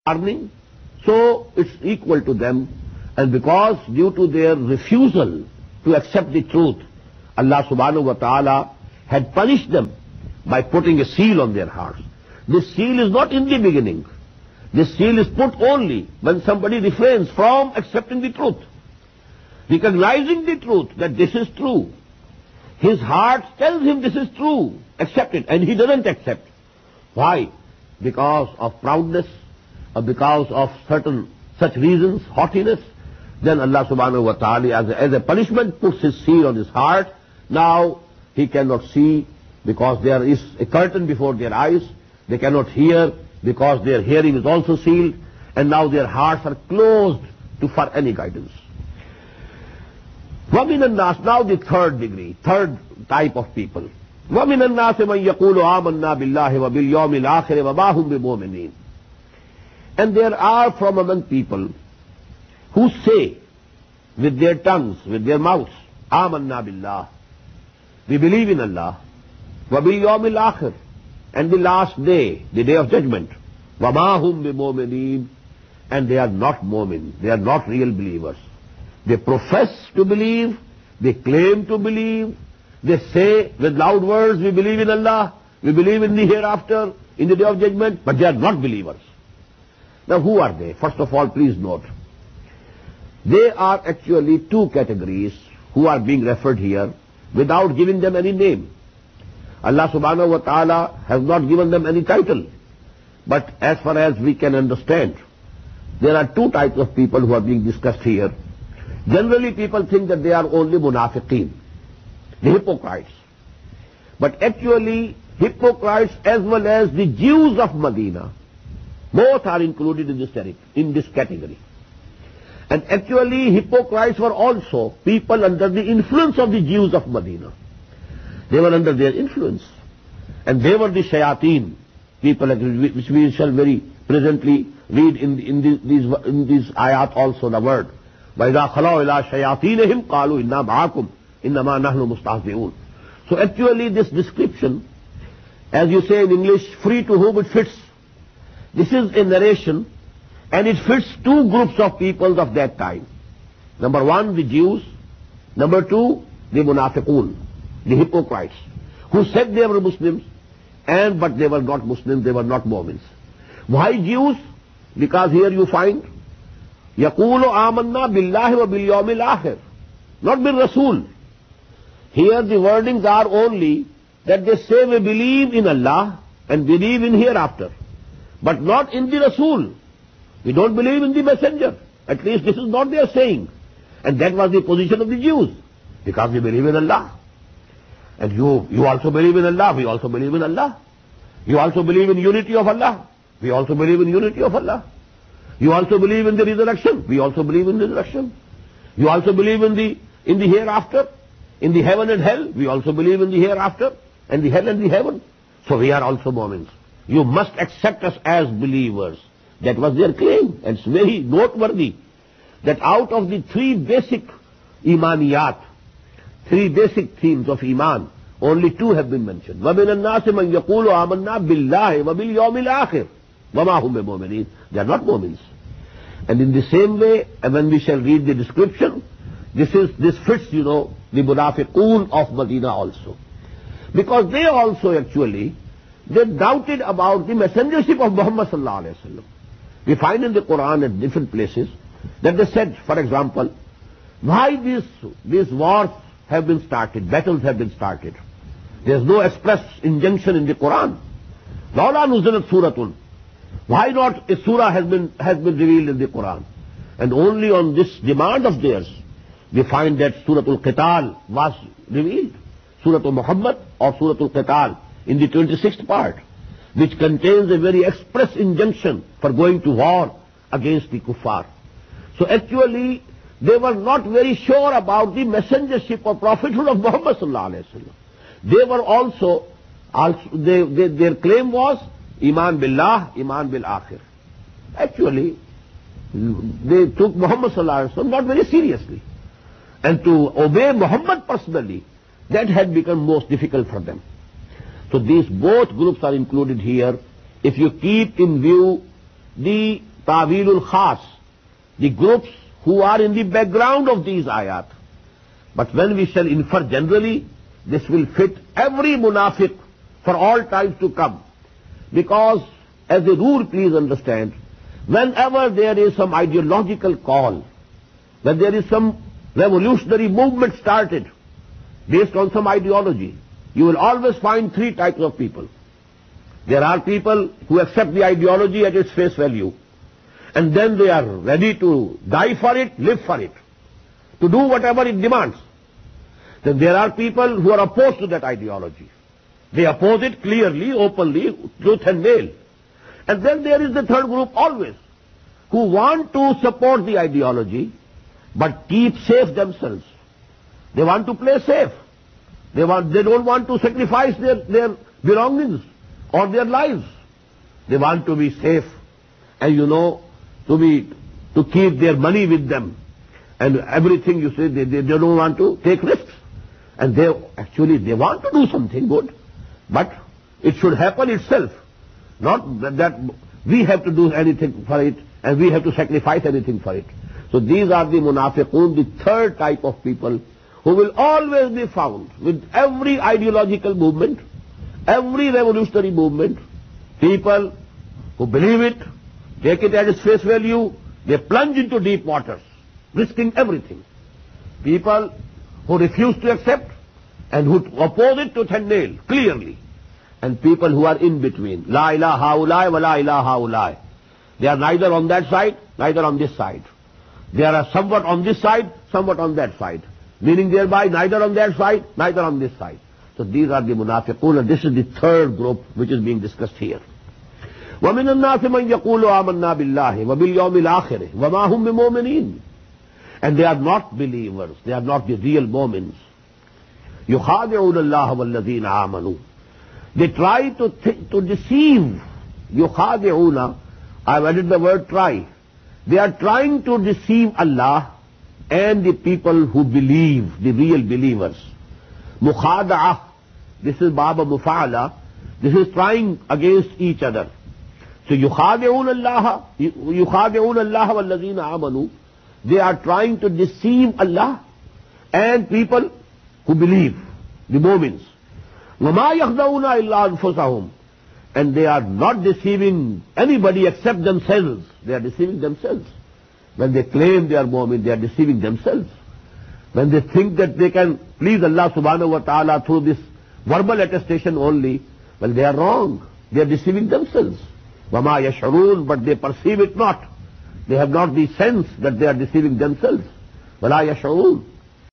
warning, so it's equal to them. And because due to their refusal to accept the truth, Allah subhanahu wa ta'ala had punished them by putting a seal on their hearts. This seal is not in the beginning. This seal is put only when somebody refrains from accepting the truth, recognizing the truth that this is true. His heart tells him this is true, accept it, and he doesn't accept. Why? Because of proudness, or because of certain such reasons, haughtiness. Then Allah subhanahu wa ta'ala as a punishment puts his seal on his heart. Now he cannot see because there is a curtain before their eyes. They cannot hear because their hearing is also sealed. And now their hearts are closed for any guidance. وَمِنَ النَّاسِ, now the third degree, third type of people. وَمِنَ النَّاسِ مَنْ يَقُولُ آمَنَّا بِاللَّهِ وَبِالْيَوْمِ الْآخِرِ وَمَا هُمْ بِمُؤْمِنِينَ. And there are from among people who say with their tongues, with their mouths, آمَنَّا بِاللَّهِ, we believe in Allah, وَبِالْيَوْمِ الْآخِرِ, and the last day, the day of judgment, وَمَا هُمْ بِمُؤْمِنِينَ, and they are not mu'min, they are not real believers. They profess to believe, they claim to believe, they say with loud words, we believe in Allah, we believe in the hereafter, in the day of judgment, but they are not believers. Now who are they? First of all, please note, they are actually two categories who are being referred here without giving them any name. Allah subhanahu wa ta'ala has not given them any title. But as far as we can understand, there are two types of people who are being discussed here. Generally people think that they are only munafiqeen, the hypocrites. But actually hypocrites as well as the Jews of Medina, both are included in this category. And actually hypocrites were also people under the influence of the Jews of Medina. They were under their influence. And they were the shayateen, people which we shall very presently read in these ayat also, the word. وَإِذَا خَلَوْا إِلَىٰ شَيَاطِينِهِمْ قَالُوا إِنَّا مَعَكُمْ إِنَّمَا نَحْنُ مُسْتَهْزِئُونَ. So actually this description, as you say in English, free to whom it fits. This is a narration, and it fits two groups of people of that time. Number one, the Jews. Number two, the munafiqun, the hypocrites, who said they were Muslims, but they were not Muslims, they were not Mu'mins. Why Jews? Because here you find, يَقُولُ آمَنَّا بِاللَّهِ وَبِالْيَوْمِ الْآخِرِ, not bil Rasul. Here the wordings are only that they say we believe in Allah and believe in hereafter, but not in the Rasul. We don't believe in the messenger. At least this is not their saying. And that was the position of the Jews, because we believe in Allah. And you also believe in Allah, we also believe in Allah. You also believe in unity of Allah, we also believe in unity of Allah. You also believe in the resurrection, we also believe in the resurrection. You also believe in the hereafter, in the heaven and hell, we also believe in the hereafter, and the hell and the heaven. So we are also Mu'mins. You must accept us as believers. That was their claim, and it's very noteworthy that out of the three basic imaniyat, three basic themes of iman, only two have been mentioned. وَمِنَ النَّاسِ مَنْ يَقُولُ آمَنَّا بِاللَّهِ وَبِالْيَوْمِ الْآخِرِ وَمَا هُمْ بِمُؤْمِنِينَ. They are not mu'mins. And in the same way, when we shall read the description, this fits, the munafiqun of Medina also. Because they also actually, they doubted about the messengership of Muhammad sallallahu alayhi wa sallam. We find in the Quran at different places that they said, for example, why these wars have been started, battles have been started. There is no express injunction in the Quran. لَوْلَا نُزِلَتْ سُورَةٌ. Why not a surah has been revealed in the Quran? And only on this demand of theirs, we find that Suratul Qital was revealed. Suratul Muhammad or Suratul Qital in the 26th part, which contains a very express injunction for going to war against the kuffar. So actually, they were not very sure about the messengership or prophethood of Muhammad sallallahu alaihi wasallam. They were also their claim was Iman billah, Iman bil akhir. Actually, they took Muhammad sallallahu alaihi wasallam not very seriously. And to obey Muhammad personally, that had become most difficult for them. So these both groups are included here. If you keep in view the ta'wilul khas, the groups who are in the background of these ayat. But when we shall infer generally, this will fit every munafiq for all times to come. Because, as a rule, please understand, whenever there is some ideological call, when there is some revolutionary movement started based on some ideology, you will always find three types of people. There are people who accept the ideology at its face value, and then they are ready to die for it, live for it, to do whatever it demands. Then there are people who are opposed to that ideology. They oppose it clearly, openly, tooth and nail. And then there is the third group always, who want to support the ideology, but keep safe themselves. They want to play safe. They don't want to sacrifice their belongings or their lives. They want to be safe, and to keep their money with them, and everything. You say they don't want to take risks, and they want to do something good, but it should happen itself, not that we have to do anything for it and we have to sacrifice anything for it. So these are the munafiqun, the third type of people, who will always be found with every ideological movement, every revolutionary movement. People who believe it, take it at its face value, they plunge into deep waters, risking everything. People who refuse to accept and who oppose it tooth and nail, clearly. And people who are in between. La ilaha ulai wa la ilaha ulai. They are neither on that side, neither on this side. They are somewhat on this side, somewhat on that side. Meaning thereby neither on that side, neither on this side. So these are the munafiqun, and this is the third group which is being discussed here. وَمِنَ النَّاسِ مَنْ يَقُولُ آمَنَّا بِاللَّهِ وَبِالْيَوْمِ الْآخِرِ وَمَا هُمْ بِمُؤْمِنِينَ. And they are not believers, they are not the real mu'mins. يُخَادِعُونَ اللَّهَ وَالَّذِينَ آمَنُوا. They try to deceive. يُخَادِعُونَ, I've added the word try. They are trying to deceive Allah and the people who believe, the real believers. Mukhada'ah, this is Baba Mufa'ala, this is trying against each other. So yukhadi'un Allah walladhina amanu, they are trying to deceive Allah and people who believe, the mu'mins. وَمَا يَخْدَعُونَ إِلَّا أَنفُسَهُمْ. And they are not deceiving anybody except themselves. They are deceiving themselves. When they claim they are mu'min, they are deceiving themselves. When they think that they can please Allah subhanahu wa ta'ala through this verbal attestation only, well, they are wrong. They are deceiving themselves. وَمَا يَشْعُرُونَ, but they perceive it not. They have not the sense that they are deceiving themselves. وَلَا يَشْعُرُونَ.